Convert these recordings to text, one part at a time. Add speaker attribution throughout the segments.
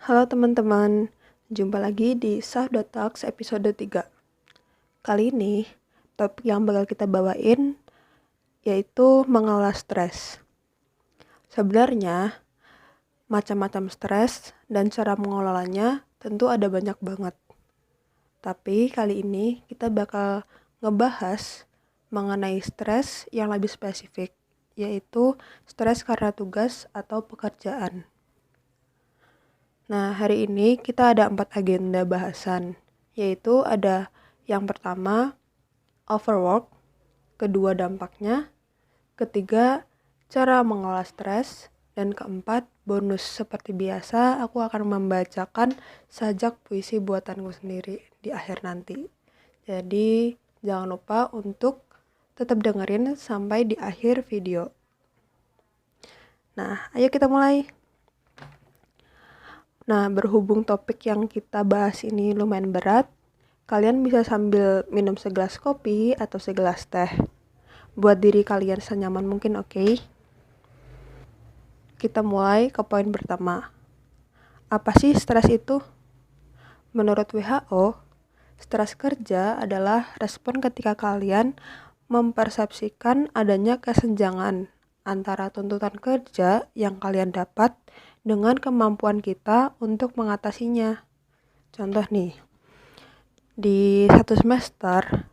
Speaker 1: Halo teman-teman, jumpa lagi di Talks episode 3. Kali ini, topik yang bakal kita bawain yaitu mengelola stres. Sebenarnya, macam-macam stres dan cara mengelolanya tentu ada banyak banget. Tapi kali ini kita bakal ngebahas mengenai stres yang lebih spesifik, yaitu stres karena tugas atau pekerjaan. Nah, hari ini kita ada 4 agenda bahasan, yaitu ada yang pertama, overwork, kedua dampaknya, ketiga, cara mengolah stres, dan keempat, bonus. Seperti biasa, aku akan membacakan sajak puisi buatanku sendiri di akhir nanti. Jadi, jangan lupa untuk tetap dengerin sampai di akhir video. Nah, ayo kita mulai. Nah, berhubung topik yang kita bahas ini lumayan berat, kalian bisa sambil minum segelas kopi atau segelas teh. Buat diri kalian senyaman mungkin, oke? Kita mulai ke poin pertama. Apa sih stres itu? Menurut WHO, stres kerja adalah respon ketika kalian mempersepsikan adanya kesenjangan antara tuntutan kerja yang kalian dapat dengan kemampuan kita untuk mengatasinya. Contoh nih, di satu semester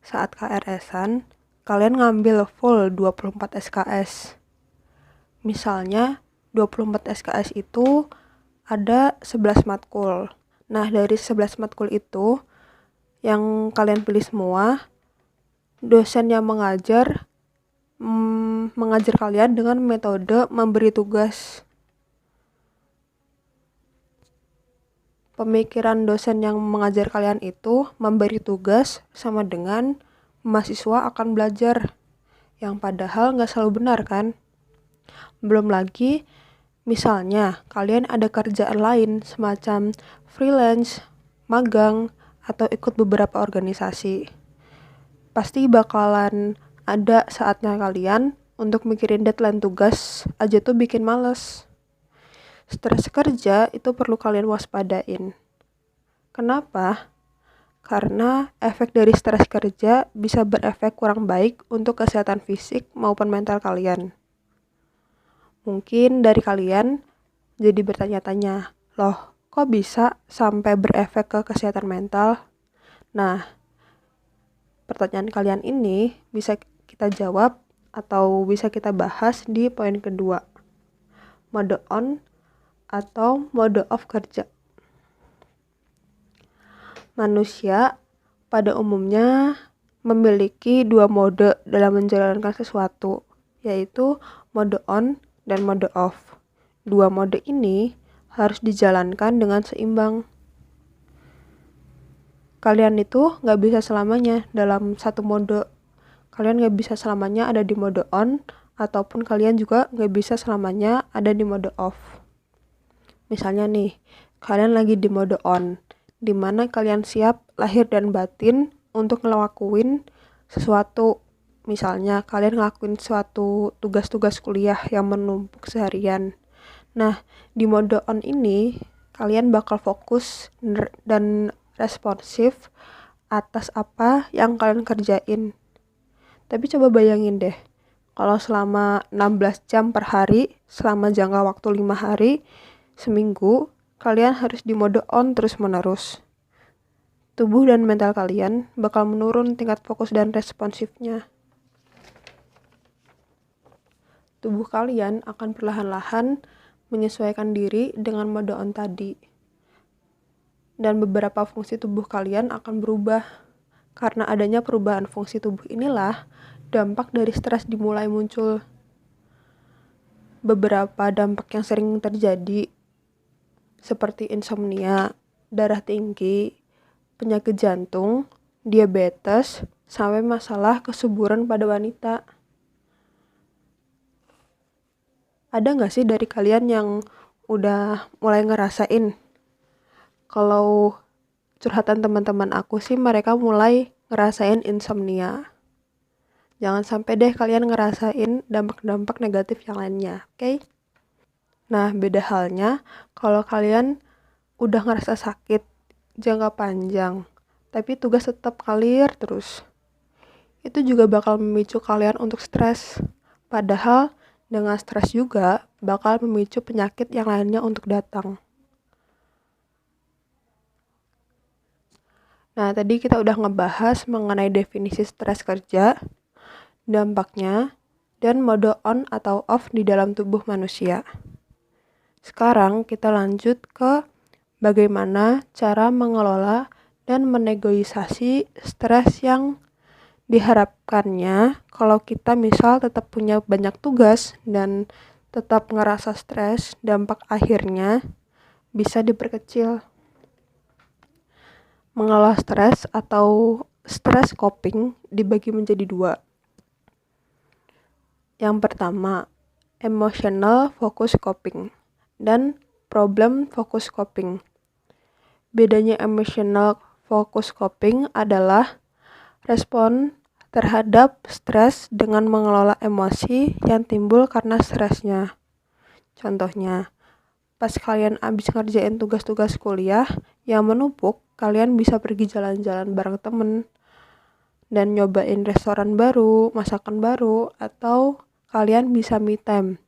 Speaker 1: saat KRS-an, kalian ngambil full 24 SKS. Misalnya 24 SKS itu ada 11 matkul. Nah, dari 11 matkul itu yang kalian pilih semua, dosen yang mengajar kalian dengan metode memberi tugas. Pemikiran dosen yang mengajar kalian itu memberi tugas sama dengan mahasiswa akan belajar, yang padahal nggak selalu benar kan? Belum lagi, misalnya kalian ada kerjaan lain semacam freelance, magang, atau ikut beberapa organisasi. Pasti bakalan ada saatnya kalian untuk mikirin deadline tugas aja tuh bikin males. Stres kerja itu perlu kalian waspadain. Kenapa? Karena efek dari stres kerja bisa berefek kurang baik untuk kesehatan fisik maupun mental kalian. Mungkin dari kalian jadi bertanya-tanya, loh kok bisa sampai berefek ke kesehatan mental? Nah, pertanyaan kalian ini bisa kita jawab atau bisa kita bahas di poin kedua, mode on atau mode off kerja. Manusia pada umumnya memiliki dua mode dalam menjalankan sesuatu, yaitu mode on dan mode off. Dua mode ini harus dijalankan dengan seimbang. Kalian itu nggak bisa selamanya dalam satu mode. Kalian nggak bisa selamanya ada di mode on, ataupun kalian juga nggak bisa selamanya ada di mode off. Misalnya nih, kalian lagi di mode on, dimana kalian siap lahir dan batin untuk ngelakuin sesuatu. Misalnya kalian ngelakuin suatu tugas-tugas kuliah yang menumpuk seharian. Nah, di mode on ini kalian bakal fokus dan responsif atas apa yang kalian kerjain. Tapi coba bayangin deh, kalau selama 16 jam per hari, selama jangka waktu 5 hari, seminggu, kalian harus di mode on terus-menerus. Tubuh dan mental kalian bakal menurun tingkat fokus dan responsifnya. Tubuh kalian akan perlahan-lahan menyesuaikan diri dengan mode on tadi. Dan beberapa fungsi tubuh kalian akan berubah. Karena adanya perubahan fungsi tubuh inilah dampak dari stres dimulai muncul. Beberapa dampak yang sering terjadi seperti insomnia, darah tinggi, penyakit jantung, diabetes, sampai masalah kesuburan pada wanita. Ada nggak sih dari kalian yang udah mulai ngerasain? Kalau curhatan teman-teman aku sih, mereka mulai ngerasain insomnia. Jangan sampai deh kalian ngerasain dampak-dampak negatif yang lainnya, oke? Nah, beda halnya kalau kalian udah ngerasa sakit jangka panjang, tapi tugas tetap kalir terus, itu juga bakal memicu kalian untuk stres. Padahal dengan stres juga bakal memicu penyakit yang lainnya untuk datang. Nah, tadi kita udah ngebahas mengenai definisi stres kerja, dampaknya, dan mode on atau off di dalam tubuh manusia. Sekarang kita lanjut ke bagaimana cara mengelola dan menegosiasi stres yang diharapkannya kalau kita misal tetap punya banyak tugas dan tetap ngerasa stres, dampak akhirnya bisa diperkecil. Mengelola stres atau stress coping dibagi menjadi dua. Yang pertama, emotional focus coping dan problem focus coping. Bedanya emotional focus coping adalah respon terhadap stres dengan mengelola emosi yang timbul karena stresnya. Contohnya, pas kalian abis ngerjain tugas-tugas kuliah yang menumpuk, kalian bisa pergi jalan-jalan bareng temen dan nyobain restoran baru, masakan baru, atau kalian bisa me time,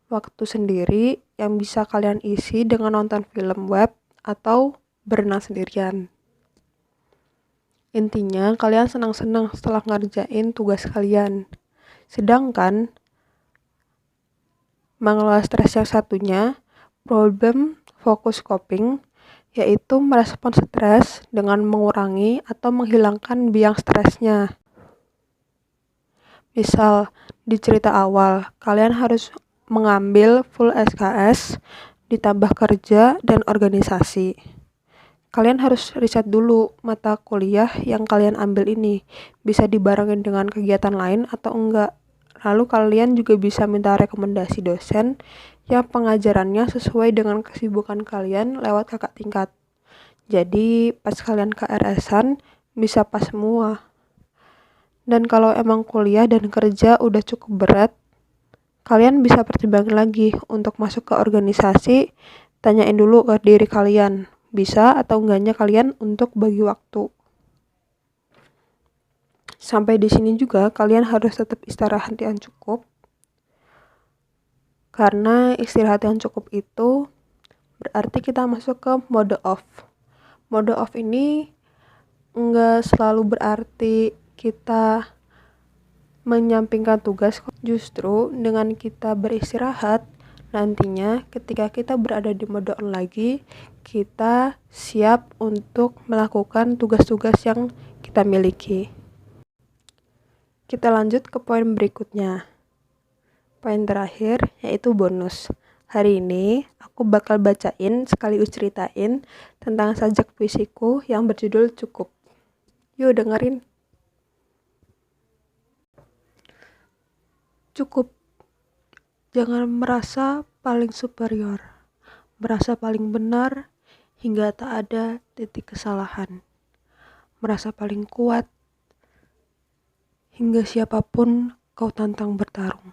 Speaker 1: waktu sendiri yang bisa kalian isi dengan nonton film web atau berenang sendirian. Intinya, kalian senang-senang setelah ngerjain tugas kalian. Sedangkan mengelola stres yang satunya, problem focus coping, yaitu merespon stres dengan mengurangi atau menghilangkan biang stresnya. Misal, di cerita awal, kalian harus mengambil full SKS, ditambah kerja dan organisasi. Kalian harus riset dulu mata kuliah yang kalian ambil ini, bisa dibarengin dengan kegiatan lain atau enggak. Lalu kalian juga bisa minta rekomendasi dosen yang pengajarannya sesuai dengan kesibukan kalian lewat kakak tingkat. Jadi pas kalian KRS-an bisa pas semua. Dan kalau emang kuliah dan kerja udah cukup berat, kalian bisa pertimbangkan lagi untuk masuk ke organisasi. Tanyain dulu ke diri kalian, bisa atau enggaknya kalian untuk bagi waktu. Sampai di sini juga kalian harus tetap istirahat yang cukup. Karena istirahat yang cukup itu berarti kita masuk ke mode off. Mode off ini enggak selalu berarti kita menyampingkan tugas. Justru dengan kita beristirahat, nantinya ketika kita berada di mode on lagi, kita siap untuk melakukan tugas-tugas yang kita miliki. Kita lanjut ke poin berikutnya. Poin terakhir yaitu bonus. Hari ini aku bakal bacain sekaligus ceritain tentang sajak puisiku yang berjudul Cukup. Yuk dengerin. Cukup. Jangan merasa paling superior, merasa paling benar hingga tak ada titik kesalahan. Merasa paling kuat hingga siapapun kau tantang bertarung.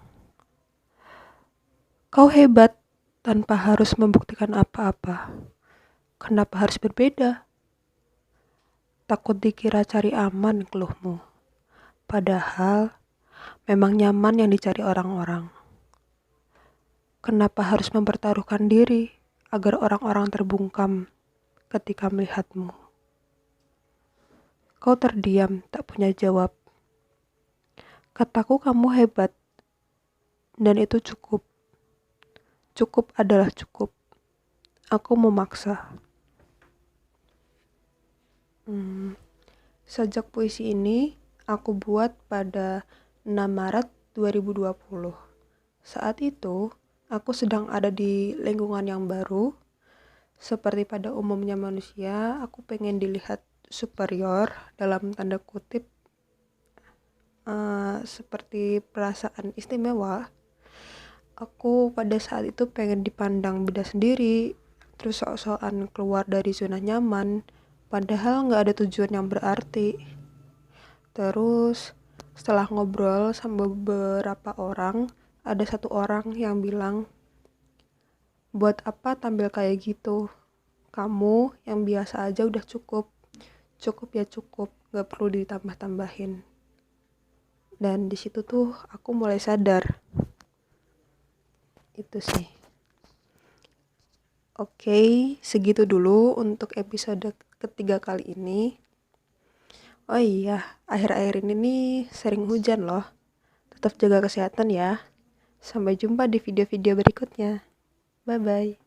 Speaker 1: Kau hebat tanpa harus membuktikan apa-apa. Kenapa harus berbeda? Takut dikira cari aman keluhmu. Padahal memang nyaman yang dicari orang-orang. Kenapa harus mempertaruhkan diri agar orang-orang terbungkam ketika melihatmu? Kau terdiam, tak punya jawab. Kataku kamu hebat, dan itu cukup. Cukup adalah cukup. Aku memaksa. Sajak puisi ini aku buat pada 6 Maret 2020. Saat itu, aku sedang ada di lingkungan yang baru. Seperti pada umumnya manusia, aku pengen dilihat superior dalam tanda kutip, seperti perasaan istimewa. Aku pada saat itu pengen dipandang beda sendiri, terus sok-sokan keluar dari zona nyaman, padahal gak ada tujuan yang berarti. Terus setelah ngobrol sama beberapa orang, ada satu orang yang bilang, buat apa tampil kayak gitu? kamu yang biasa aja udah cukup. Cukup ya cukup, gak perlu ditambah-tambahin. Dan di situ tuh aku mulai sadar. Itu sih. Oke, segitu dulu untuk episode ketiga kali ini. Oh iya, akhir-akhir ini nih sering hujan loh. Tetap jaga kesehatan ya. Sampai jumpa di video-video berikutnya. Bye-bye.